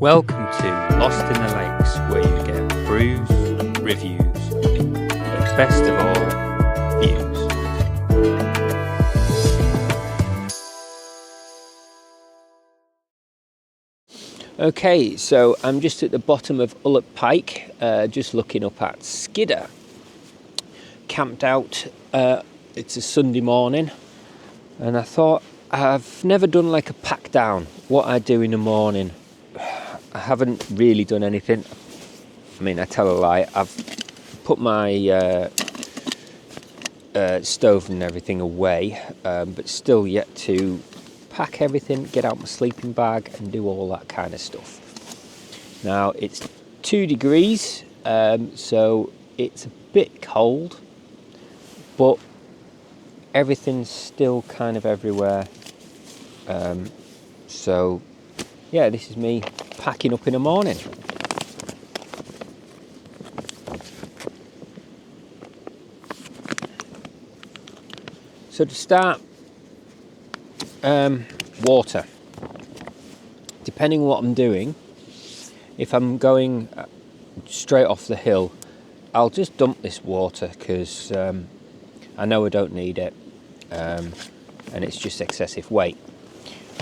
Welcome to Lost in the Lakes, where you get brews, reviews, but best of all, views. Okay, so I'm just at the bottom of Ullett Pike, just looking up at Skidder. Camped out, it's a Sunday morning, and I thought, I've never done like a pack down, what I do in the morning. I haven't really done anything. I mean, I tell a lie. I've put my stove and everything away, but still yet to pack everything, get out my sleeping bag and do all that kind of stuff. Now, it's 2 degrees, so it's a bit cold, but everything's still kind of everywhere. So, yeah, this is me packing up in the morning. So to start, water. Depending on what I'm doing, if I'm going straight off the hill, I'll just dump this water because I know I don't need it, and it's just excessive weight.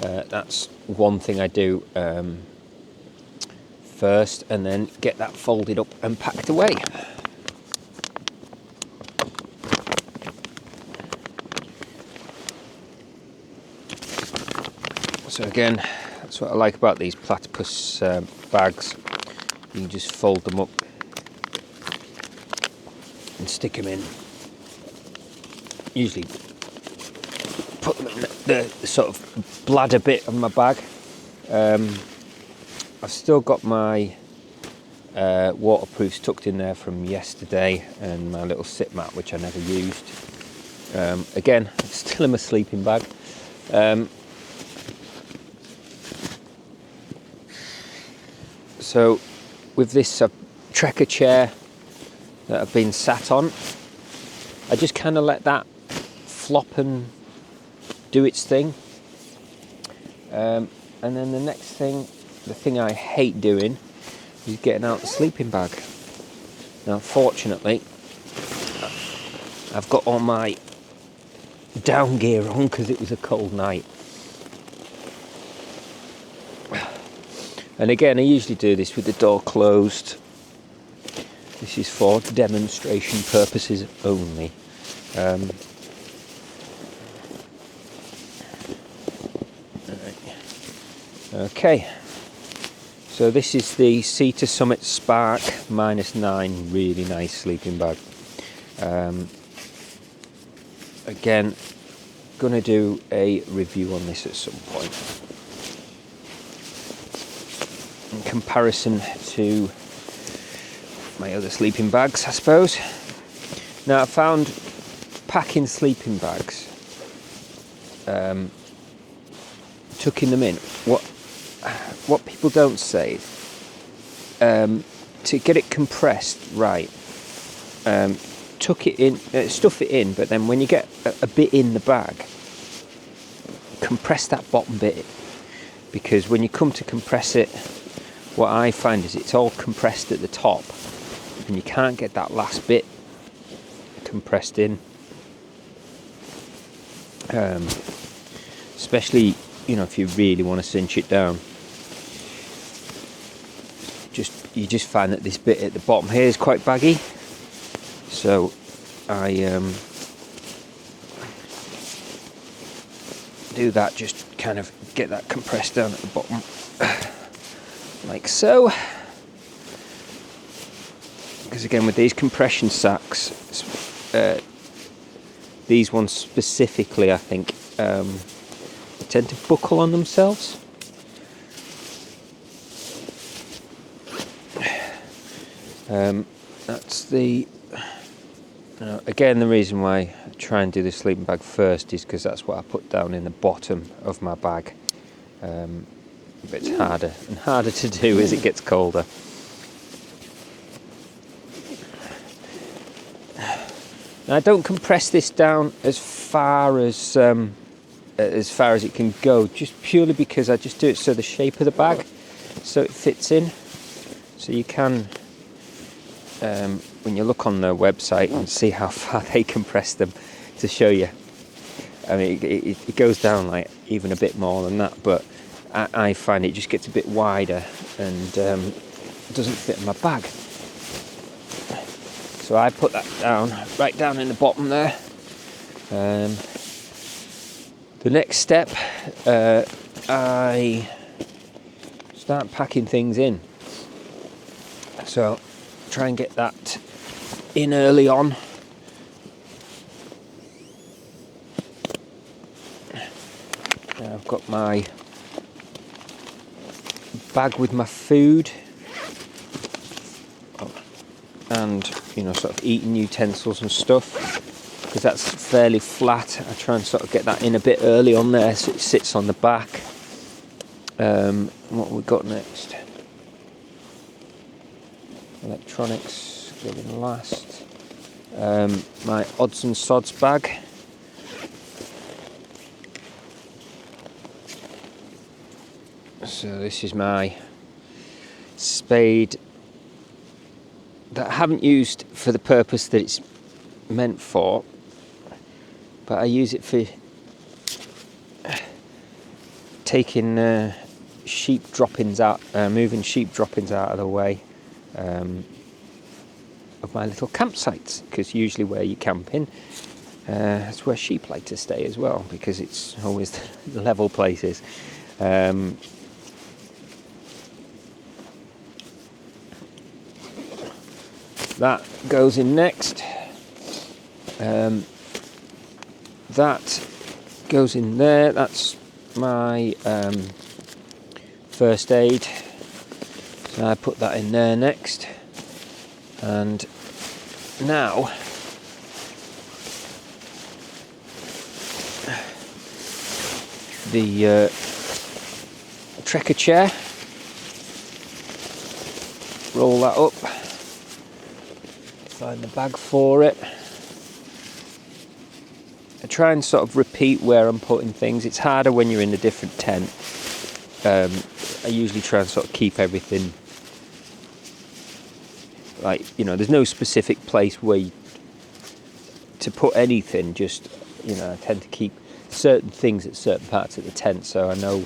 That's one thing I do first, and then get that folded up and packed away. So again, that's what I like about these platypus bags. You can just fold them up and stick them in. Usually put them in the sort of bladder bit of my bag. I've still got my waterproofs tucked in there from yesterday, and my little sit mat which I never used. Again, it's still in my sleeping bag. So with this trekker chair that I've been sat on, I just kind of let that flop and do its thing. And then the next thing, the thing I hate doing, is getting out the sleeping bag. Now fortunately, I've got all my down gear on because it was a cold night. And again, I usually do this with the door closed. This is for demonstration purposes only. Okay, so this is the Sea to Summit Spark -9, really nice sleeping bag. Again, gonna do a review on this at some point. In comparison to my other sleeping bags, I suppose. Now, I found packing sleeping bags, tucking them in, what people don't say, to get it compressed right, tuck it in, stuff it in, but then when you get a bit in the bag, compress that bottom bit, because when you come to compress it, what I find is it's all compressed at the top, and you can't get that last bit compressed in. Especially, you know, if you really want to cinch it down. You just find that this bit at the bottom here is quite baggy. So I do that, just kind of get that compressed down at the bottom. Like so. Because again, with these compression sacks, these ones specifically, I think, tend to buckle on themselves. That's the... again, the reason why I try and do the sleeping bag first is because that's what I put down in the bottom of my bag. But it's harder and harder to do as it gets colder. Now, I don't compress this down as far as it can go, just purely because I just do it so the shape of the bag so it fits in. So you can, when you look on their website and see how far they compress them to show you. I mean, it goes down like even a bit more than that, but I find it just gets a bit wider and doesn't fit in my bag. So I put that down, right down in the bottom there. The next step, I start packing things in. So try and get that in early on. Now I've got my bag with my food and sort of eating utensils and stuff, because that's fairly flat. I try and sort of get that in a bit early on there so it sits on the back. What have we got next? Electronics going last. My odds and sods bag. So this is my spade that I haven't used for the purpose that it's meant for, but I use it for taking sheep droppings out, moving sheep droppings out of the way of my little campsites, because usually where you're camping, that's where sheep like to stay as well, because it's always the level places. That goes in next. That goes in there. That's my first aid. So I put that in there next. And now the trekker chair. Roll that up. Find the bag for it. I try and sort of repeat where I'm putting things. It's harder when you're in a different tent. I usually try and sort of keep everything like, there's no specific place where to put anything, just, I tend to keep certain things at certain parts of the tent so I know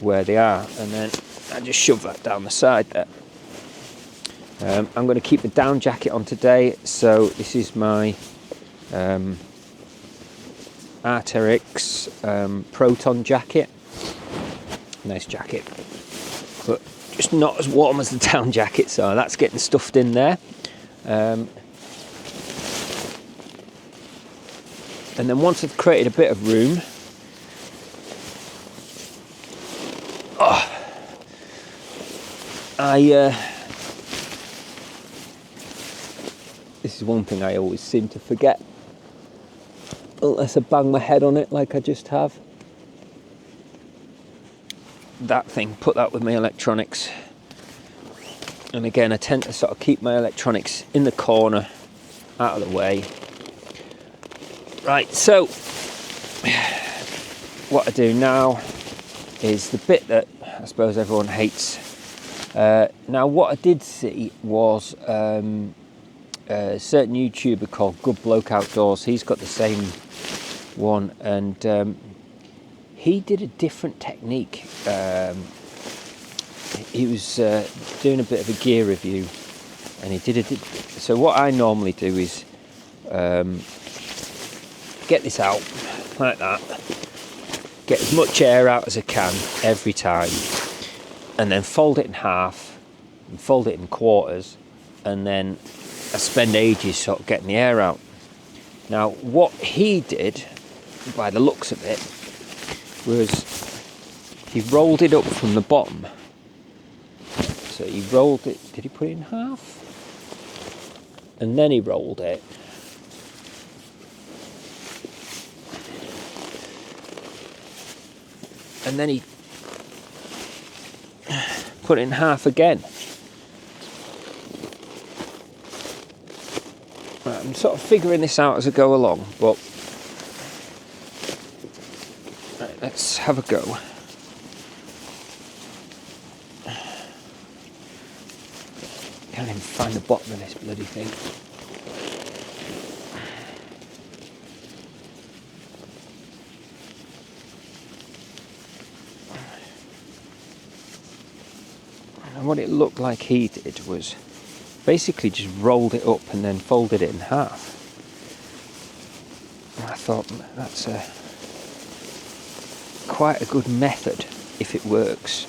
where they are, and then I just shove that down the side there. I'm going to keep the down jacket on today, so this is my Arc'teryx Proton jacket. Nice jacket, but just not as warm as the down jacket, so that's getting stuffed in there. And then once I've created a bit of room, this is one thing I always seem to forget, unless I bang my head on it like I just have. That thing, put that with my electronics. And again, I tend to sort of keep my electronics in the corner, out of the way. Right, so what I do now is the bit that I suppose everyone hates. Now, what I did see was a certain YouTuber called Goodbloke Outdoors. He's got the same one, and he did a different technique. He was doing a bit of a gear review, and he did it. So what I normally do is get this out like that, get as much air out as I can every time, and then fold it in half and fold it in quarters, and then I spend ages sort of getting the air out. Now, what he did, by the looks of it, was he rolled it up from the bottom. So he rolled it, did he put it in half? And then he rolled it. And then he put it in half again. Right, I'm sort of figuring this out as I go along, but right, let's have a go. Can't even find the bottom of this bloody thing. And what it looked like he did was basically just rolled it up and then folded it in half. And I thought, that's quite a good method if it works.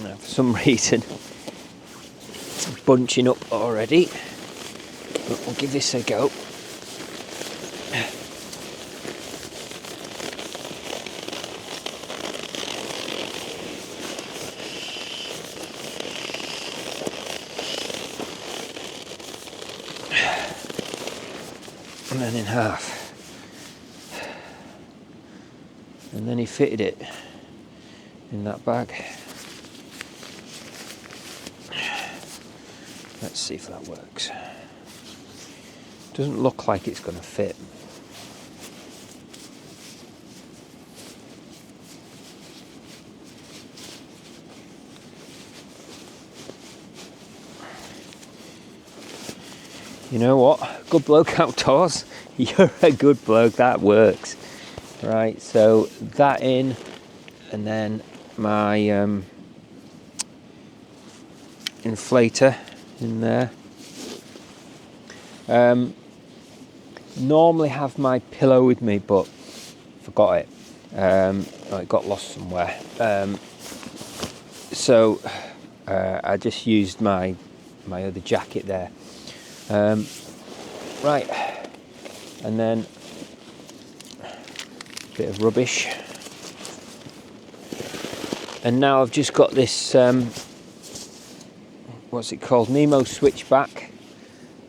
Now, for some reason, it's bunching up already, but we'll give this a go. And then in half. And then he fitted it in that bag. Let's see if that works. Doesn't look like it's going to fit. You know what? Goodbloke Outdoors. You're a good bloke. That works. Right, so that in, and then my inflator in there. Normally have my pillow with me, but forgot it. It got lost somewhere. So I just used my other jacket there. Right, and then a bit of rubbish. And now I've just got this, what's it called, Nemo switchback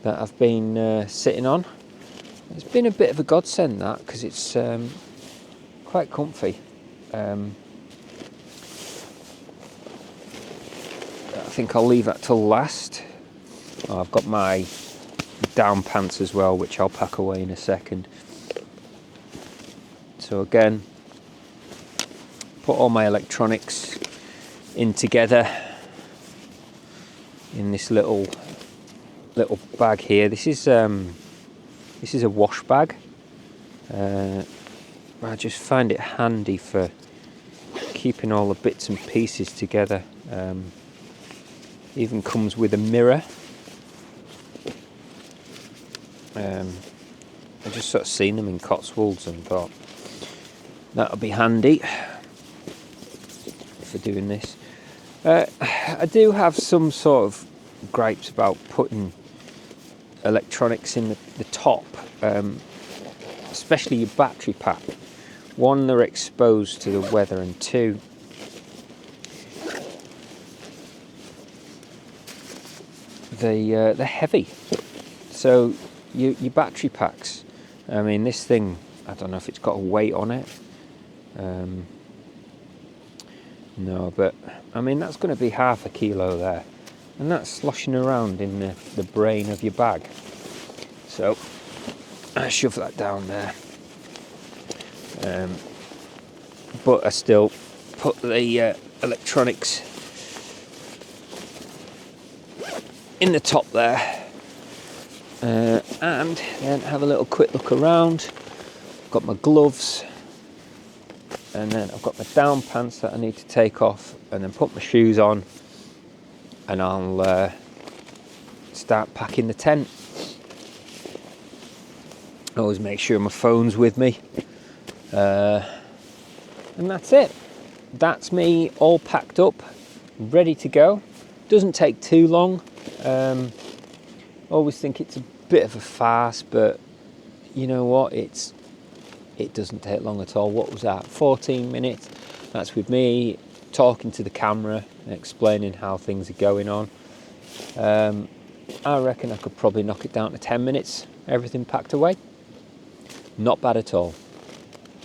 that I've been sitting on. It's been a bit of a godsend, that, because it's quite comfy. I think I'll leave that till last. Oh, I've got my down pants as well, which I'll pack away in a second. So again, put all my electronics in together in this little bag here. This is a wash bag. I just find it handy for keeping all the bits and pieces together. Even comes with a mirror. I just sort of seen them in Cotswolds and thought that'll be handy for doing this. I do have some sort of gripes about putting electronics in the top, especially your battery pack. One, they're exposed to the weather, and two, they're heavy. So your battery packs, I mean, this thing, I don't know if it's got a weight on it. No, but I mean, that's going to be half a kilo there, and that's sloshing around in the brain of your bag. So I shove that down there, but I still put the electronics in the top there, and then have a little quick look around. Got my gloves, and then I've got my down pants that I need to take off, and then put my shoes on, and I'll start packing the tent. Always make sure my phone's with me, and that's it. That's me all packed up, ready to go. Doesn't take too long. Always think it's a bit of a farce, but you know what, it doesn't take long at all. What was that, 14 minutes? That's with me talking to the camera and explaining how things are going on. I reckon I could probably knock it down to 10 minutes, everything packed away. Not bad at all.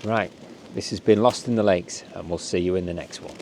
Right, this has been Lost in the Lakes, and we'll see you in the next one.